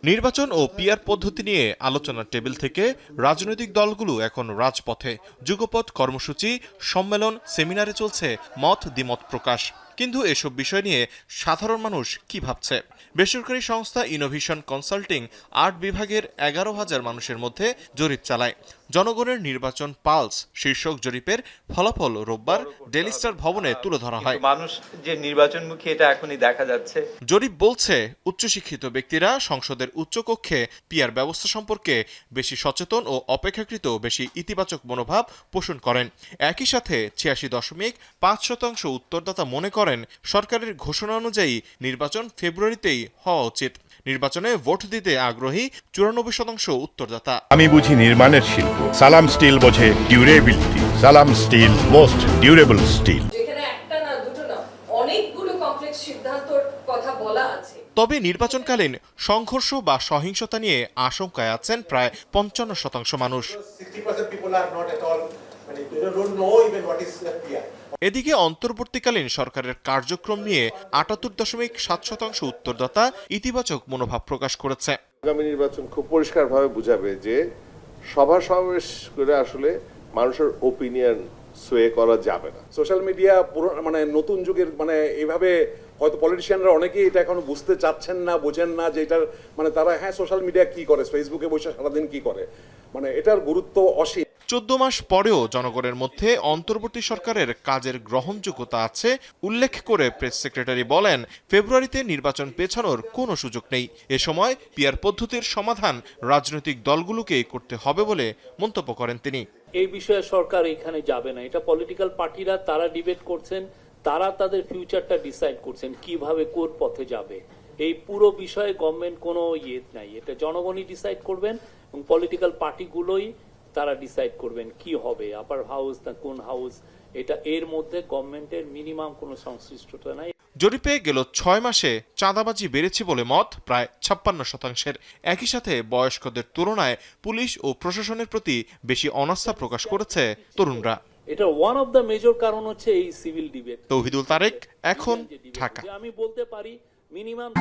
নির্বাচন ও পিআর পদ্ধতি নিয়ে আলোচনার টেবিল থেকে রাজনৈতিক দলগুলো এখন রাজপথে। যুগপৎ কর্মসূচি, সম্মেলন, সেমিনারে চলছে মত দ্বিমত প্রকাশ। কিন্তু এসব বিষয় নিয়ে সাধারণ মানুষ কি ভাবছে? বেসরকারি সংস্থা ইনোভেশন কনসাল্টিং ৮ বিভাগের ১১,০০০ মানুষের মধ্যে জরিপ চালায়। জনগণের নির্বাচন পালস শীর্ষক জরিপের ফলাফল রোববার ডেইলি স্টার ভবনে তুলে ধরা হয়। মানুষ যে নির্বাচনমুখী এটা এখনই দেখা যাচ্ছে। জরিপ বলছে উচ্চশিক্ষিত ব্যক্তিরা সংসদের উচ্চকক্ষে পিআর ব্যবস্থা সম্পর্কে বেশি সচেতন ও অপেক্ষাকৃত বেশি ইতিবাচক মনোভাব পোষণ করেন। একই সাথে ৮৬.৫% উত্তরদাতা মনে করেন সরকারের ঘোষণা অনুযায়ী নির্বাচন ফেব্রুয়ারিতেই হওয়া উচিত। নির্বাচনে ভোট দিতে আগ্রহী ৯৪% উত্তরদাতা। আমি বুঝি নির্মাণের শিল্প, সালাম স্টিল বোঝে ডিউরেবিলিটি। সালাম স্টিল মোস্ট ডিউরেবল স্টিল। যেখানে একটা না দুটো না অনেকগুলো কমপ্লেক্স সিদ্ধান্তর কথা বলা আছে। তবে নির্বাচনকালীন সংঘর্ষ বা সহিংসতা নিয়ে আশঙ্কায় আছেন প্রায় ৫৫% মানুষ। এদিকে অন্তর্বর্তীকালীন সরকারের কার্যক্রম নিয়ে ৭৮.৭% উত্তরদাতা ইতিবাচক মনোভাব প্রকাশ করেছে। আগামী নির্বাচন খুব পরিষ্কারভাবে বুঝাবে যে সভা সমাবেশ করে আসলে মানুষের ওপিনিয়ন সোয়ে করা যাবে না। সোশ্যাল মিডিয়া মানে নতুন যুগের এইভাবে হয়তো পলিটিশিয়ানরা অনেকেই এটা এখনো বুঝতে চাচ্ছেন না, বোঝেন না যে এটার তারা সোশ্যাল মিডিয়া কি করে, ফেসবুকে বসে সারাদিন কি করে, এটার গুরুত্ব অসীম। ১৪ মাস পরেও জনগণের মধ্যে অন্তর্বর্তী সরকারের কাজের গ্রহণযোগ্যতা আছে উল্লেখ করে প্রেস সেক্রেটারি বলেন, ফেব্রুয়ারিতে নির্বাচন পেছানোর কোনো সুযোগ নেই। এ সময় পিআর পদ্ধতির সমাধান রাজনৈতিক দলগুলোকেই করতে হবে বলে মন্তব্য করেন তিনি। এই বিষয়ে সরকার এখানে যাবে না, এটা পলিটিক্যাল পার্টিরা তারা ডিবেট করছেন, তারা তাদের ফিউচারটা ডিসাইড করছেন কিভাবে কোন পথে যাবে। এই পুরো বিষয়ে গভর্নমেন্ট কোনো নাই, এটা জনগণই ডিসাইড করবেন এবং পলিটিক্যাল পার্টিগুলোই তারা ডিসাইড করবেন কি হবে, আপার হাউস না কোন হাউস, এটা এর মধ্যে গভর্নমেন্টের মিনিমাম কোনো সংশ্লিষ্টতা নাই। জরিপে গেল ৬ মাসে চাঁদাবাজি বেড়েছে বলে মত প্রায় ৫৬%। একই সাথে বয়স্কদের তুলনায় পুলিশ ও প্রশাসনের প্রতি বেশি অনাস্থা প্রকাশ করেছে তরুণরা। এটা ওয়ান অফ দ্য মেজর কারণ হচ্ছে এই সিভিল ডিবেট। তৌহিদুল তারেক, এখন ঢাকা। আমি বলতে পারি মিনিমাম